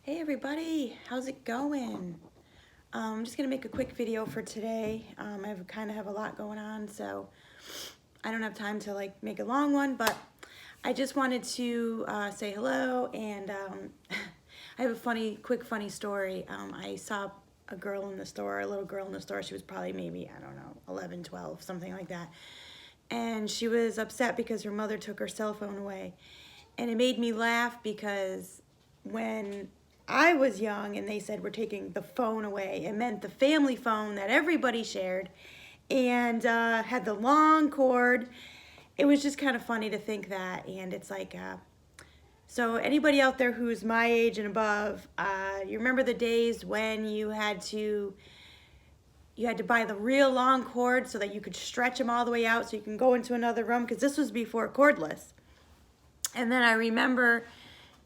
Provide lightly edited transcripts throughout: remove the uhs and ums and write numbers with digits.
Hey everybody, how's it going? I'm just gonna make a quick video for today. I kind of have a lot going on, so I don't have time to like make a long one, but I just wanted to say hello, and I have a quick funny story. I saw a girl in the store, a little girl in the store. She was probably maybe, I don't know, 11, 12, something like that. And she was upset because her mother took her cell phone away. And it made me laugh because when I was young and they said we're taking the phone away, it meant the family phone that everybody shared and had the long cord. It was just kind of funny to think that. And it's like, so anybody out there who's my age and above, you remember the days when you had to buy the real long cord so that you could stretch them all the way out so you can go into another room, because this was before cordless. And then I remember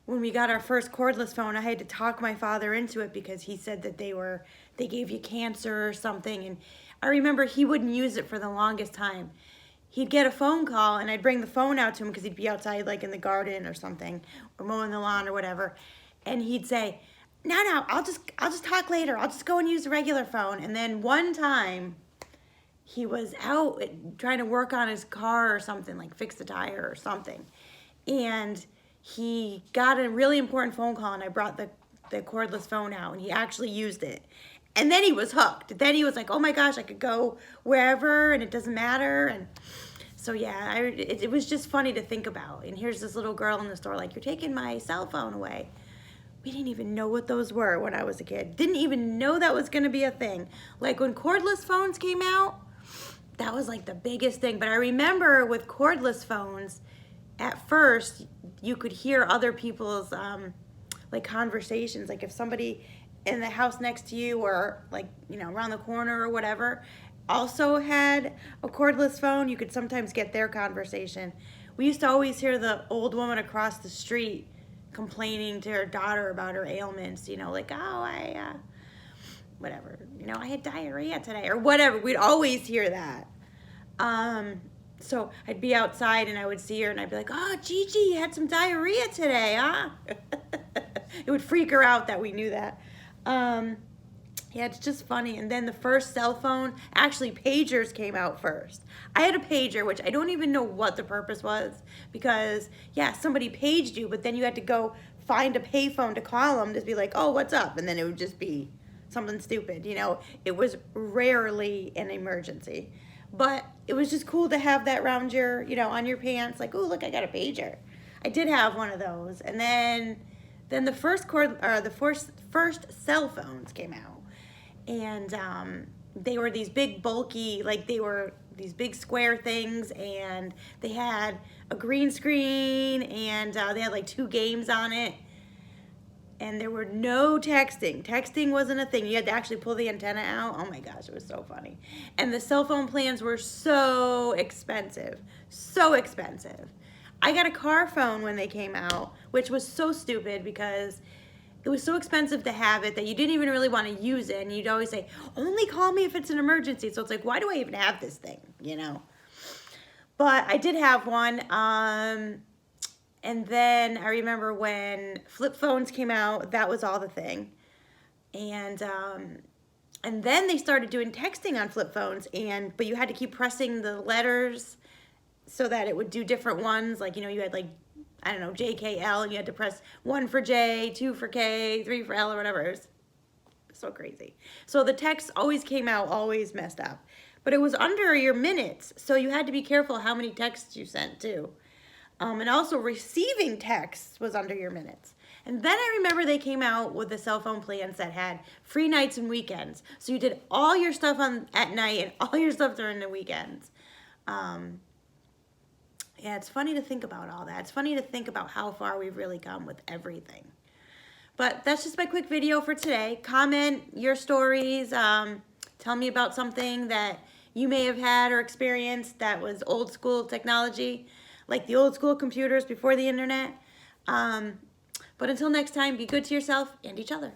when we got our first cordless phone, I had to talk my father into it because he said that they gave you cancer or something. And I remember he wouldn't use it for the longest time. He'd get a phone call and I'd bring the phone out to him because he'd be outside like in the garden or something, or mowing the lawn or whatever. And he'd say, no, I'll just talk later. I'll just go and use the regular phone. And then one time he was out trying to work on his car or something, like fix the tire or something. And he got a really important phone call, and I brought the cordless phone out, and he actually used it. And then he was hooked. Then he was like, oh my gosh, I could go wherever, and it doesn't matter. And so yeah, it was just funny to think about. And here's this little girl in the store like, you're taking my cell phone away. We didn't even know what those were when I was a kid. Didn't even know that was gonna be a thing. Like when cordless phones came out, that was like the biggest thing. But I remember with cordless phones, at first you could hear other people's like conversations. Like if somebody in the house next to you, or like, you know, around the corner or whatever, also had a cordless phone, you could sometimes get their conversation. We used to always hear the old woman across the street complaining to her daughter about her ailments, you know, like, oh, whatever, you know, I had diarrhea today or whatever. We'd always hear that. So I'd be outside and I would see her and I'd be like, oh, Gigi, you had some diarrhea today, huh? It would freak her out that we knew that. Yeah, it's just funny. And then the first cell phone, actually pagers came out first. I had a pager, which I don't even know what the purpose was, because yeah, somebody paged you, but then you had to go find a payphone to call them to be like, oh, what's up? And then it would just be something stupid, you know. It was rarely an emergency. But it was just cool to have that around your, you know, on your pants, like, oh, look, I got a pager. I did have one of those. And then the first cell phones came out. And they were these big bulky, like they were these big square things, and they had a green screen, and they had like 2 games on it. And there were no texting. Texting wasn't a thing. You had to actually pull the antenna out. Oh my gosh, it was so funny. And the cell phone plans were so expensive. So expensive. I got a car phone when they came out, which was so stupid because it was so expensive to have it that you didn't even really want to use it. And you'd always say, only call me if it's an emergency. So it's like, why do I even have this thing, you know? But I did have one. And then I remember when flip phones came out, that was all the thing. And then they started doing texting on flip phones, but you had to keep pressing the letters so that it would do different ones. Like, you know, you had like, I don't know, J, K, L, and you had to press 1 for J, 2 for K, 3 for L, or whatever. It was so crazy. So the text always came out, always messed up. But it was under your minutes, so you had to be careful how many texts you sent too. And also receiving texts was under your minutes. And then I remember they came out with the cell phone plans that had free nights and weekends. So you did all your stuff at night and all your stuff during the weekends. Yeah, it's funny to think about all that. It's funny to think about how far we've really come with everything. But that's just my quick video for today. Comment your stories. Tell me about something that you may have had or experienced that was old school technology, like the old school computers before the internet. But until next time, be good to yourself and each other.